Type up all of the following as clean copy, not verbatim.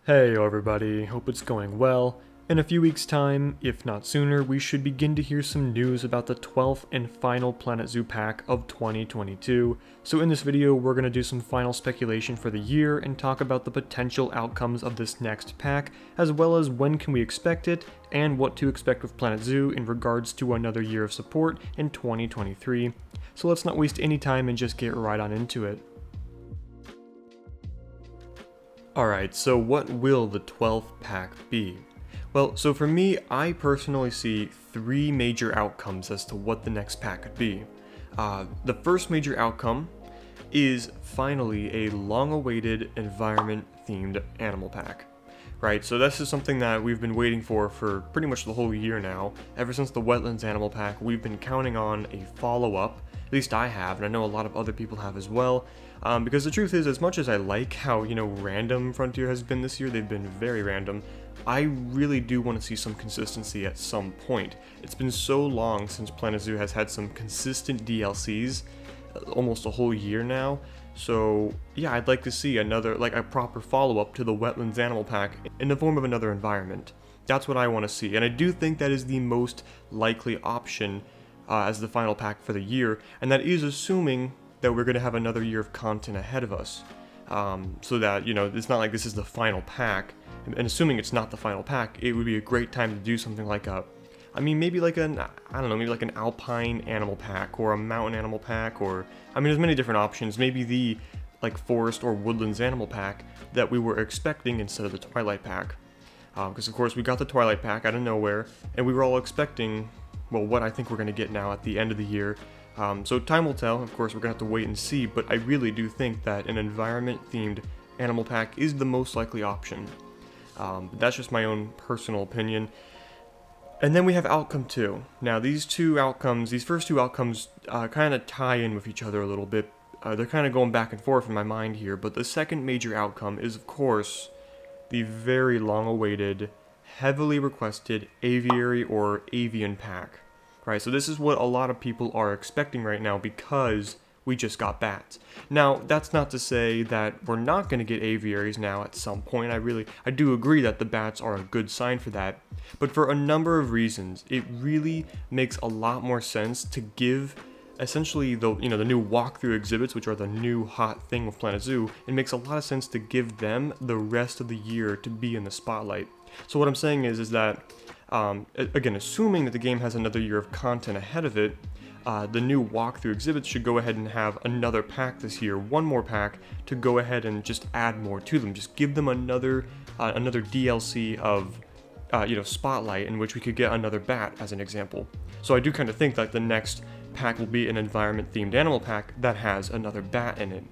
Hey everybody, hope it's going well. In a few weeks' time, if not sooner, we should begin to hear some news about the 12th and final Planet Zoo pack of 2022. So in this video, we're going to do some final speculation for the year and talk about the potential outcomes of this next pack, as well as when can we expect it, and what to expect with Planet Zoo in regards to another year of support in 2023. So let's not waste any time and just get right on into it. Alright, so what will the 12th pack be? Well, so for me, I personally see three major outcomes as to what the next pack could be. The first major outcome is finally a long-awaited environment-themed animal pack. Right, so this is something that we've been waiting for pretty much the whole year now. Ever since the Wetlands Animal Pack, we've been counting on a follow-up. At least I have, and I know a lot of other people have as well. Because the truth is, as much as I like how, random Frontier has been this year, they've been very random, I really do want to see some consistency at some point. It's been so long since Planet Zoo has had some consistent DLCs, almost a whole year now. So yeah, I'd like to see another, a proper follow-up to the Wetlands Animal Pack in the form of another environment. That's what I want to see, and I do think that is the most likely option as the final pack for the year, and that is assuming that we're going to have another year of content ahead of us. So that, it's not like this is the final pack, and assuming it's not the final pack, it would be a great time to do something like maybe like an alpine animal pack, or a mountain animal pack, or, there's many different options, maybe the, forest or woodlands animal pack that we were expecting instead of the Twilight pack. Because of course we got the Twilight pack out of nowhere, and we were all expecting, well, what I think we're going to get now at the end of the year. So time will tell, of course we're going to have to wait and see, but I really do think that an environment-themed animal pack is the most likely option. But that's just my own personal opinion. And then we have outcome 2. Now these first two outcomes kind of tie in with each other a little bit. They're kind of going back and forth in my mind here, but the second major outcome is, of course, the very long-awaited, heavily requested aviary or avian pack. Right, so this is what a lot of people are expecting right now because we just got bats. Now, that's not to say that we're not going to get aviaries now at some point. I do agree that the bats are a good sign for that. But for a number of reasons, it really makes a lot more sense to give essentially the new walkthrough exhibits, which are the new hot thing with Planet Zoo. It makes a lot of sense to give them the rest of the year to be in the spotlight. So what I'm saying is that again, assuming that the game has another year of content ahead of it, the new walkthrough exhibits should go ahead and have another pack this year, one more pack, to go ahead and just add more to them. Just give them another DLC of, Spotlight, in which we could get another bat, as an example. So I do kind of think that the next pack will be an environment-themed animal pack that has another bat in it.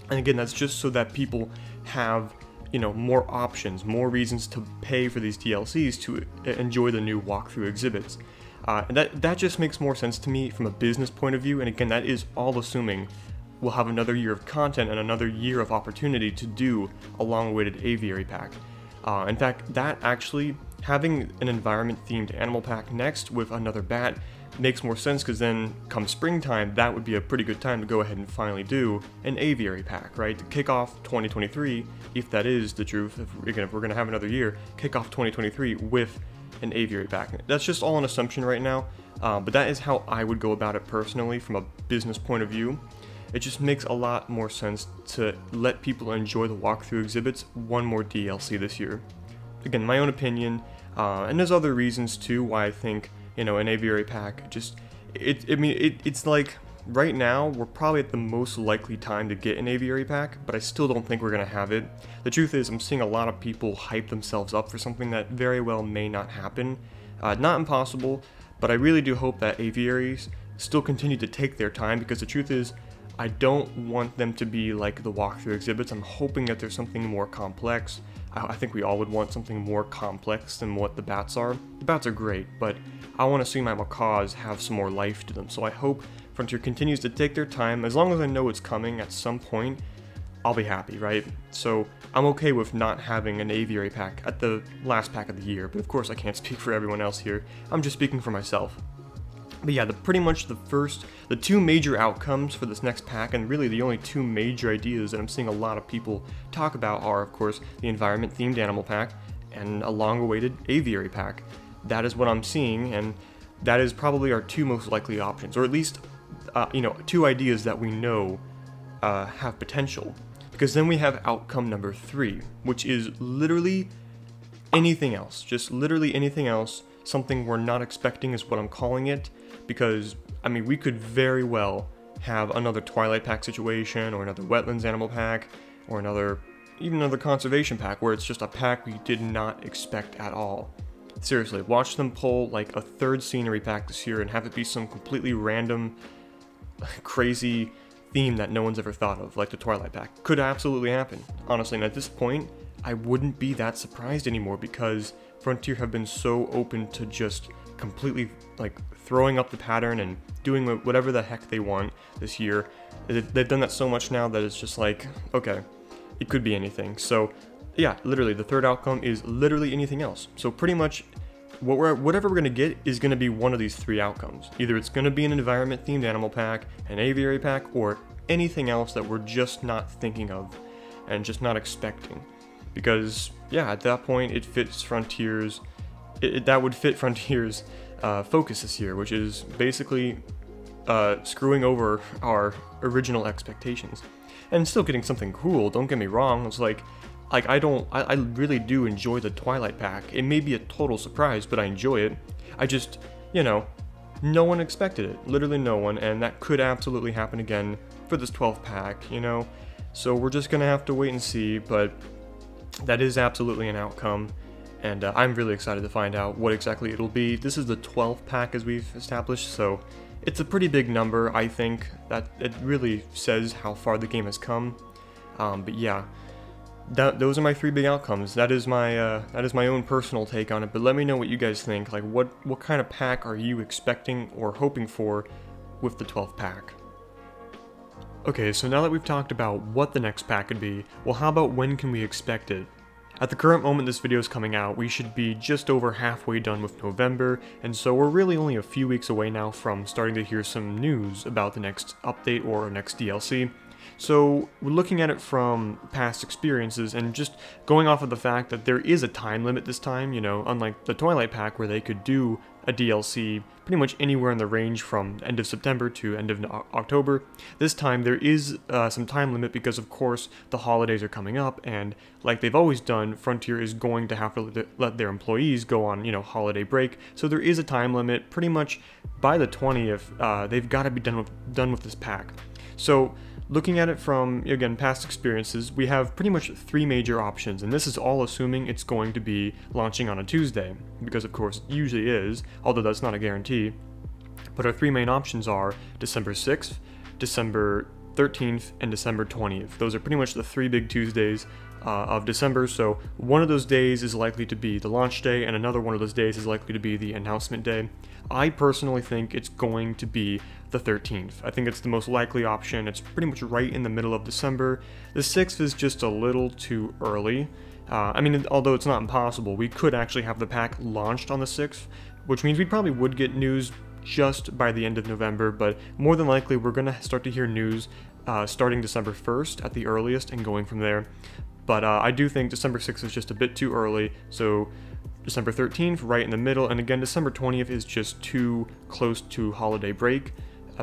And again, that's just so that people have more options, more reasons to pay for these DLCs to enjoy the new walkthrough exhibits. And that just makes more sense to me from a business point of view, and again, that is all assuming we'll have another year of content and another year of opportunity to do a long-awaited aviary pack. In fact, that actually, having an environment-themed animal pack next with another bat makes more sense, because then come springtime, that would be a pretty good time to go ahead and finally do an aviary pack, right? To kick off 2023, if that is the truth, if we're going to have another year, kick off 2023 with an aviary pack. That's just all an assumption right now, but that is how I would go about it personally from a business point of view. It just makes a lot more sense to let people enjoy the walkthrough exhibits one more DLC this year. Again, my own opinion, and there's other reasons too why I think an aviary pack it's like right now we're probably at the most likely time to get an aviary pack, but I still don't think we're gonna have it. The truth is, I'm seeing a lot of people hype themselves up for something that very well may not happen. Not impossible, but I really do hope that aviaries still continue to take their time, because the truth is, I don't want them to be like the walkthrough exhibits. I'm hoping that there's something more complex. I think we all would want something more complex than what the bats are. The bats are great, but I want to see my macaws have some more life to them. So I hope Frontier continues to take their time. As long as I know it's coming at some point, I'll be happy, right? So I'm okay with not having an aviary pack at the last pack of the year, but of course I can't speak for everyone else here. I'm just speaking for myself. But yeah, pretty much the two major outcomes for this next pack, and really the only two major ideas that I'm seeing a lot of people talk about are, of course, the environment-themed animal pack and a long-awaited aviary pack. That is what I'm seeing, and that is probably our two most likely options, or at least, two ideas that we know have potential. Because then we have outcome number 3, which is literally anything else. Just literally anything else. Something we're not expecting is what I'm calling it. Because, I mean, we could very well have another Twilight Pack situation, or another Wetlands Animal Pack, or even another Conservation Pack, where it's just a pack we did not expect at all. Seriously, watch them pull like a third Scenery Pack this year and have it be some completely random, crazy theme that no one's ever thought of, like the Twilight Pack. Could absolutely happen, honestly, and at this point, I wouldn't be that surprised anymore, because Frontier have been so open to just completely like throwing up the pattern and doing whatever the heck they want this year. They've done that so much now that it's just like, okay, it could be anything. So yeah, literally the third outcome is literally anything else. So pretty much whatever we're going to get is going to be one of these three outcomes. Either it's going to be an environment themed animal pack, an aviary pack, or anything else that we're just not thinking of and just not expecting. Because yeah, at that point it fits Frontier's that would fit Frontier's focus this year, which is basically screwing over our original expectations and still getting something cool. Don't get me wrong. It's like I really do enjoy the Twilight Pack. It may be a total surprise, but I enjoy it. I just, no one expected it. Literally no one, and that could absolutely happen again for this 12th pack, So we're just gonna have to wait and see, but that is absolutely an outcome. And I'm really excited to find out what exactly it'll be. This is the 12th pack, as we've established, so it's a pretty big number. I think that it really says how far the game has come. But yeah, those are my three big outcomes. That is my own personal take on it. But let me know what you guys think. Like, what kind of pack are you expecting or hoping for with the 12th pack? Okay, so now that we've talked about what the next pack could be, well, how about when can we expect it? At the current moment this video is coming out, we should be just over halfway done with November, and so we're really only a few weeks away now from starting to hear some news about the next update or next DLC. So we're looking at it from past experiences and just going off of the fact that there is a time limit this time, unlike the Twilight Pack where they could do a DLC pretty much anywhere in the range from end of September to end of October. This time there is some time limit because of course the holidays are coming up, and like they've always done, Frontier is going to have to let their employees go on, holiday break. So there is a time limit. Pretty much by the 20th, they've got to be done with this pack. So looking at it from, again, past experiences, we have pretty much three major options, and this is all assuming it's going to be launching on a Tuesday, because of course it usually is, although that's not a guarantee. But our three main options are December 6th, December 13th, and December 20th. Those are pretty much the three big Tuesdays of December, so one of those days is likely to be the launch day, and another one of those days is likely to be the announcement day. I personally think it's going to be the 13th. I think it's the most likely option. It's pretty much right in the middle of December. The 6th is just a little too early. Although it's not impossible, we could actually have the pack launched on the 6th, which means we probably would get news just by the end of November, but more than likely we're going to start to hear news starting December 1st at the earliest and going from there. But I do think December 6th is just a bit too early, so December 13th, right in the middle, and again, December 20th is just too close to holiday break.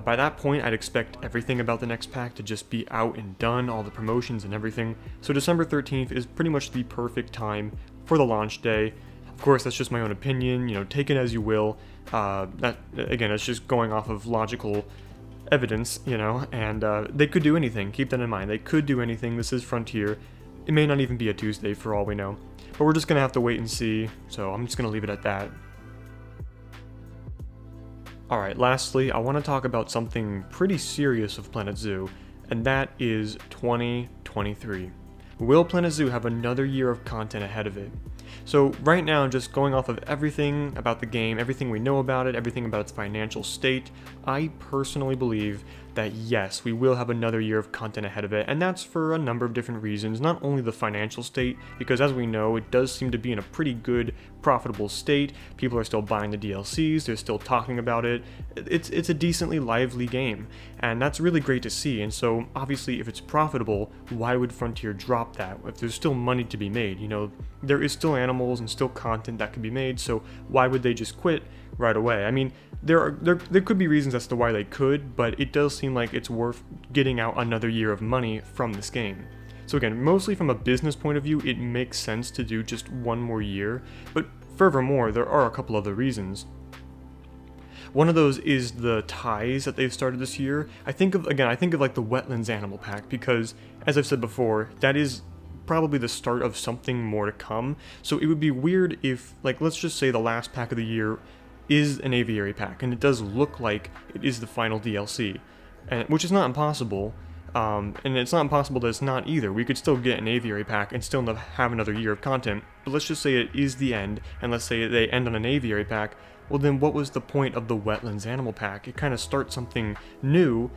By that point, I'd expect everything about the next pack to just be out and done, all the promotions and everything. So December 13th is pretty much the perfect time for the launch day. Of course, that's just my own opinion, take it as you will. Again, it's just going off of logical evidence, and they could do anything. Keep that in mind. They could do anything. This is Frontier. It may not even be a Tuesday for all we know. But we're just going to have to wait and see, so I'm just going to leave it at that. Alright, lastly, I want to talk about something pretty serious of Planet Zoo, and that is 2023. Will Planet Zoo have another year of content ahead of it? So right now, just going off of everything about the game, everything we know about it, everything about its financial state, I personally believe that yes, we will have another year of content ahead of it, and that's for a number of different reasons, not only the financial state, because as we know, it does seem to be in a pretty good, profitable state. People are still buying the DLCs, they're still talking about it. It's a decently lively game, and that's really great to see. And so obviously if it's profitable, why would Frontier drop that? If there's still money to be made, you know, there is still animals and still content that can be made, so why would they just quit right away? I mean, there could be reasons as to why they could, but it does seem like it's worth getting out another year of money from this game. So again, mostly from a business point of view, it makes sense to do just one more year, but furthermore, there are a couple other reasons. One of those is the ties that they've started this year. I think of like the Wetlands Animal Pack, because as I've said before, that is probably the start of something more to come. So it would be weird if, like, let's just say the last pack of the year is an aviary pack, and it does look like it is the final DLC, and which is not impossible. And it's not impossible that it's not either. We could still get an aviary pack and still have another year of content, but let's just say it is the end, and let's say they end on an aviary pack. Well, then what was the point of the Wetlands Animal Pack? It kind of starts something new,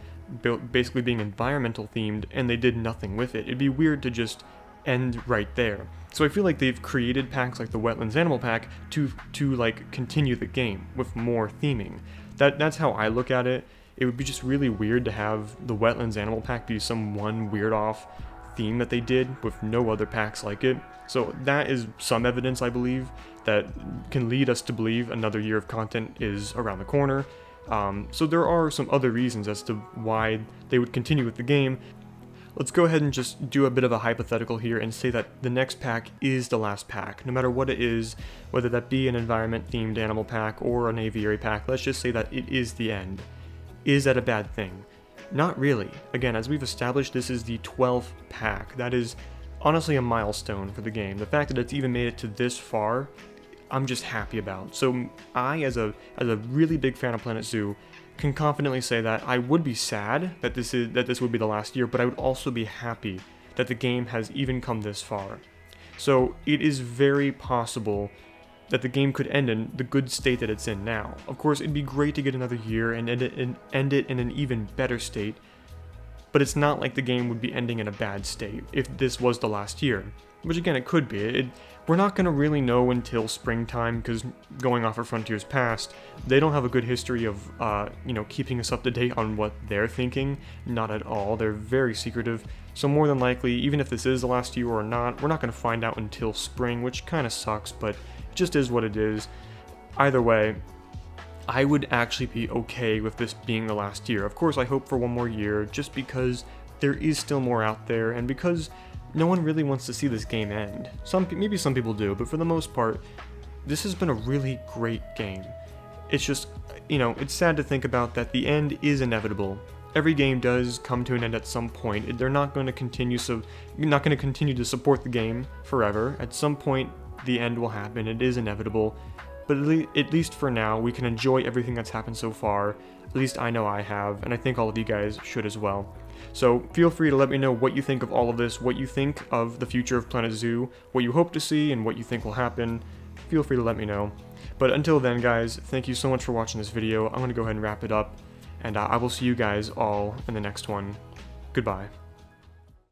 basically being environmental themed, and they did nothing with it. It'd be weird to just end right there. So I feel like they've created packs like the Wetlands Animal Pack to like continue the game with more theming. That's how I look at it. It would be just really weird to have the Wetlands Animal Pack be some one weird off theme that they did with no other packs like it. So that is some evidence, I believe, that can lead us to believe another year of content is around the corner. So there are some other reasons as to why they would continue with the game. Let's go ahead and just do a bit of a hypothetical here and say that the next pack is the last pack, no matter what it is, whether that be an environment-themed animal pack or an aviary pack. Let's just say that it is the end. Is that a bad thing? Not really. Again, as we've established, this is the 12th pack. That is honestly a milestone for the game. The fact that it's even made it to this far, I'm just happy about. So I, as a really big fan of Planet Zoo, can confidently say that I would be sad that this would be the last year, but I would also be happy that the game has even come this far. So it is very possible that the game could end in the good state that it's in now. Of course, it'd be great to get another year and end it in an even better state, but it's not like the game would be ending in a bad state if this was the last year, which again, it could be. We're not going to really know until springtime, because going off of Frontier's past, they don't have a good history of, you know, keeping us up to date on what they're thinking. Not at all. They're very secretive. So more than likely, even if this is the last year or not, we're not going to find out until spring, which kind of sucks, but it just is what it is. Either way, I would actually be okay with this being the last year. Of course, I hope for one more year, just because there is still more out there, and because no one really wants to see this game end. Maybe some people do, but for the most part, this has been a really great game. It's just, you know, it's sad to think about that the end is inevitable. Every game does come to an end at some point. They're not going to continue, so you're not going to continue to support the game forever. At some point, the end will happen. It is inevitable. But at least for now, we can enjoy everything that's happened so far. At least I know I have, and I think all of you guys should as well. So feel free to let me know what you think of all of this, what you think of the future of Planet Zoo, what you hope to see, and what you think will happen. Feel free to let me know. But until then, guys, thank you so much for watching this video. I'm going to go ahead and wrap it up, and I will see you guys all in the next one. Goodbye.